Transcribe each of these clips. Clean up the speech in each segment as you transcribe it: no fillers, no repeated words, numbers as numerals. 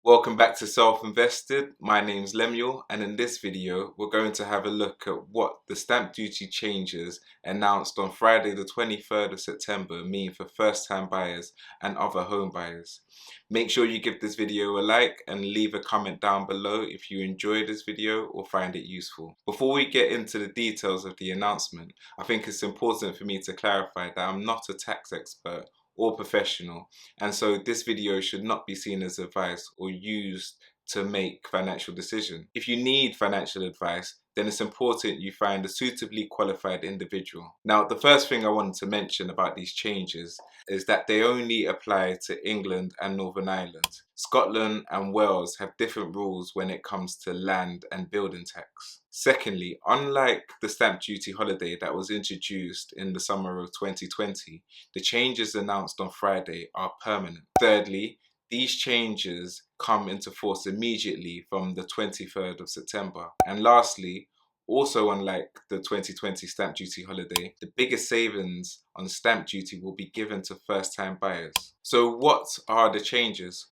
Welcome back to Self-Invested. My name's Lemuel, and in this video we're going to have a look at what the stamp duty changes announced on Friday the 23rd of September mean for first-time buyers and other home buyers. Make sure you give this video a like and leave a comment down below if you enjoyed this video or find it useful. Before we get into the details of the announcement, I think it's important for me to clarify that I'm not a tax expert or professional, and so this video should not be seen as advice or used to make financial decisions. If you need financial advice, then it's important you find a suitably qualified individual. Now, the first thing I wanted to mention about these changes is that they only apply to England and Northern Ireland. Scotland and Wales have different rules when it comes to land and building tax. Secondly, unlike the stamp duty holiday that was introduced in the summer of 2020, the changes announced on Friday are permanent. Thirdly, these changes come into force immediately from the 23rd of September. And lastly, also unlike the 2020 stamp duty holiday, the biggest savings on stamp duty will be given to first-time buyers. So what are the changes?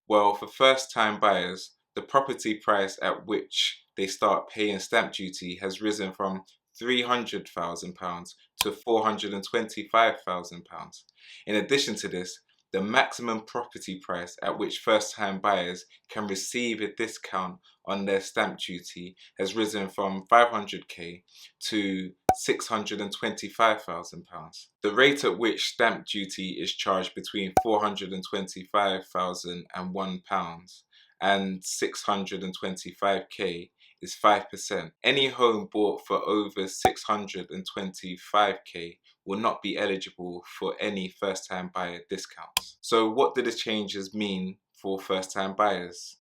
Well, for first-time buyers, the property price at which they start paying stamp duty has risen from £300,000 to £425,000. In addition to this, the maximum property price at which first-time buyers can receive a discount on their stamp duty has risen from £500,000 to £625,000. The rate at which stamp duty is charged between £425,000 and £1 and £625,000 is 5%. Any home bought for over £625,000 will not be eligible for any first-time buyer discounts. So what do the changes mean for first-time buyers?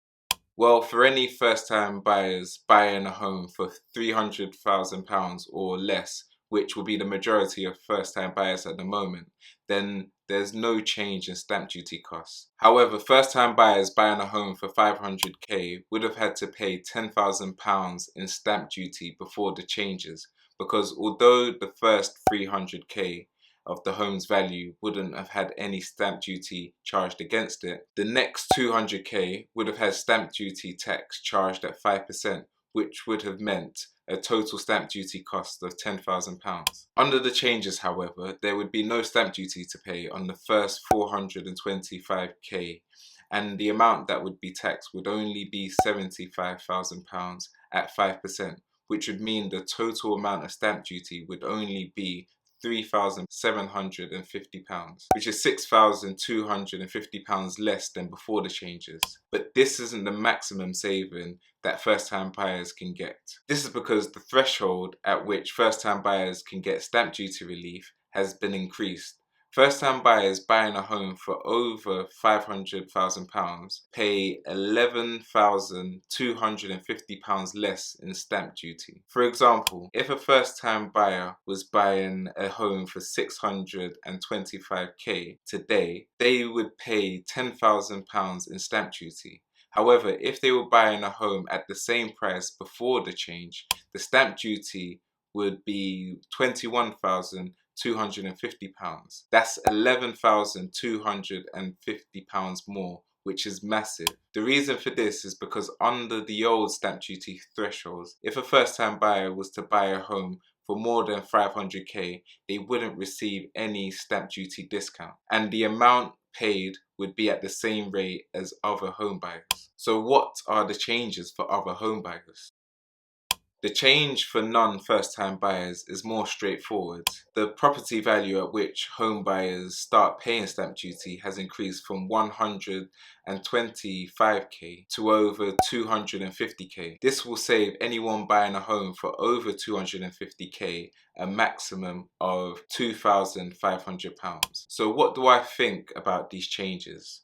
Well, for any first-time buyers buying a home for £300,000 or less, which will be the majority of first-time buyers at the moment, then there's no change in stamp duty costs. However, first-time buyers buying a home for £500,000 would have had to pay £10,000 in stamp duty before the changes, because although the first £300,000 of the home's value wouldn't have had any stamp duty charged against it, the next £200,000 would have had stamp duty tax charged at 5%, which would have meant a total stamp duty cost of £10,000. Under the changes, however, there would be no stamp duty to pay on the first £425,000, and the amount that would be taxed would only be £75,000 at 5%, which would mean the total amount of stamp duty would only be £3,750, which is £6,250 less than before the changes. But this isn't the maximum saving that first-time buyers can get. This is because the threshold at which first-time buyers can get stamp duty relief has been increased. First-time buyers buying a home for over £500,000 pay £11,250 less in stamp duty. For example, if a first-time buyer was buying a home for £625,000 today, they would pay £10,000 in stamp duty. However, if they were buying a home at the same price before the change, the stamp duty would be £21,250. That's £11,250 more, which is massive. The reason for this is because under the old stamp duty thresholds, if a first-time buyer was to buy a home for more than £500,000, they wouldn't receive any stamp duty discount, and the amount paid would be at the same rate as other home buyers. So what are the changes for other home buyers? The change for non-first-time buyers is more straightforward. The property value at which home buyers start paying stamp duty has increased from £125,000 to over £250,000. This will save anyone buying a home for over £250,000 a maximum of £2,500. So what do I think about these changes?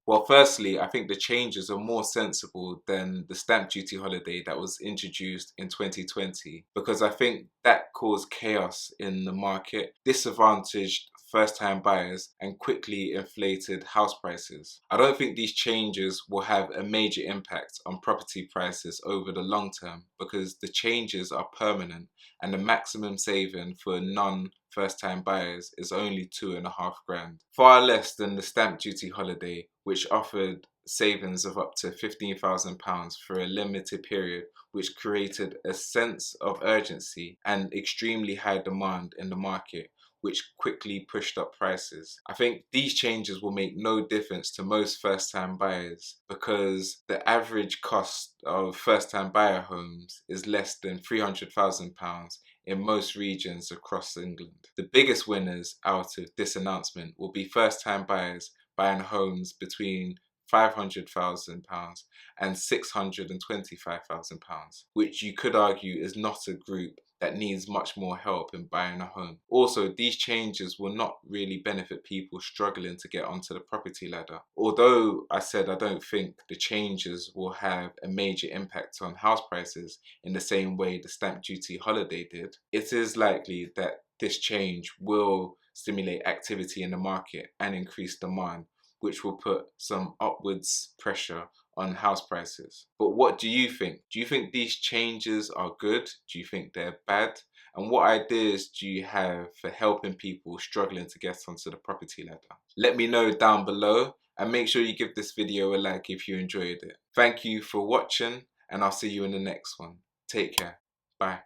Well, firstly, I think the changes are more sensible than the stamp duty holiday that was introduced in 2020, because I think that caused chaos in the market, disadvantaged first-time buyers, and quickly inflated house prices. I don't think these changes will have a major impact on property prices over the long term, because the changes are permanent and the maximum saving for non-first-time buyers is only £2,500, far less than the stamp duty holiday, which offered savings of up to £15,000 for a limited period, which created a sense of urgency and extremely high demand in the market, which quickly pushed up prices. I think these changes will make no difference to most first-time buyers because the average cost of first-time buyer homes is less than £300,000 in most regions across England. The biggest winners out of this announcement will be first-time buyers buying homes between £500,000 and £625,000, which you could argue is not a group that needs much more help in buying a home. Also, these changes will not really benefit people struggling to get onto the property ladder. Although I said I don't think the changes will have a major impact on house prices in the same way the stamp duty holiday did, it is likely that this change will stimulate activity in the market and increase demand, which will put some upwards pressure on house prices. But what do you think? Do you think these changes are good? Do you think they're bad? And what ideas do you have for helping people struggling to get onto the property ladder? Let me know down below, and make sure you give this video a like if you enjoyed it. Thank you for watching, and I'll see you in the next one. Take care. Bye.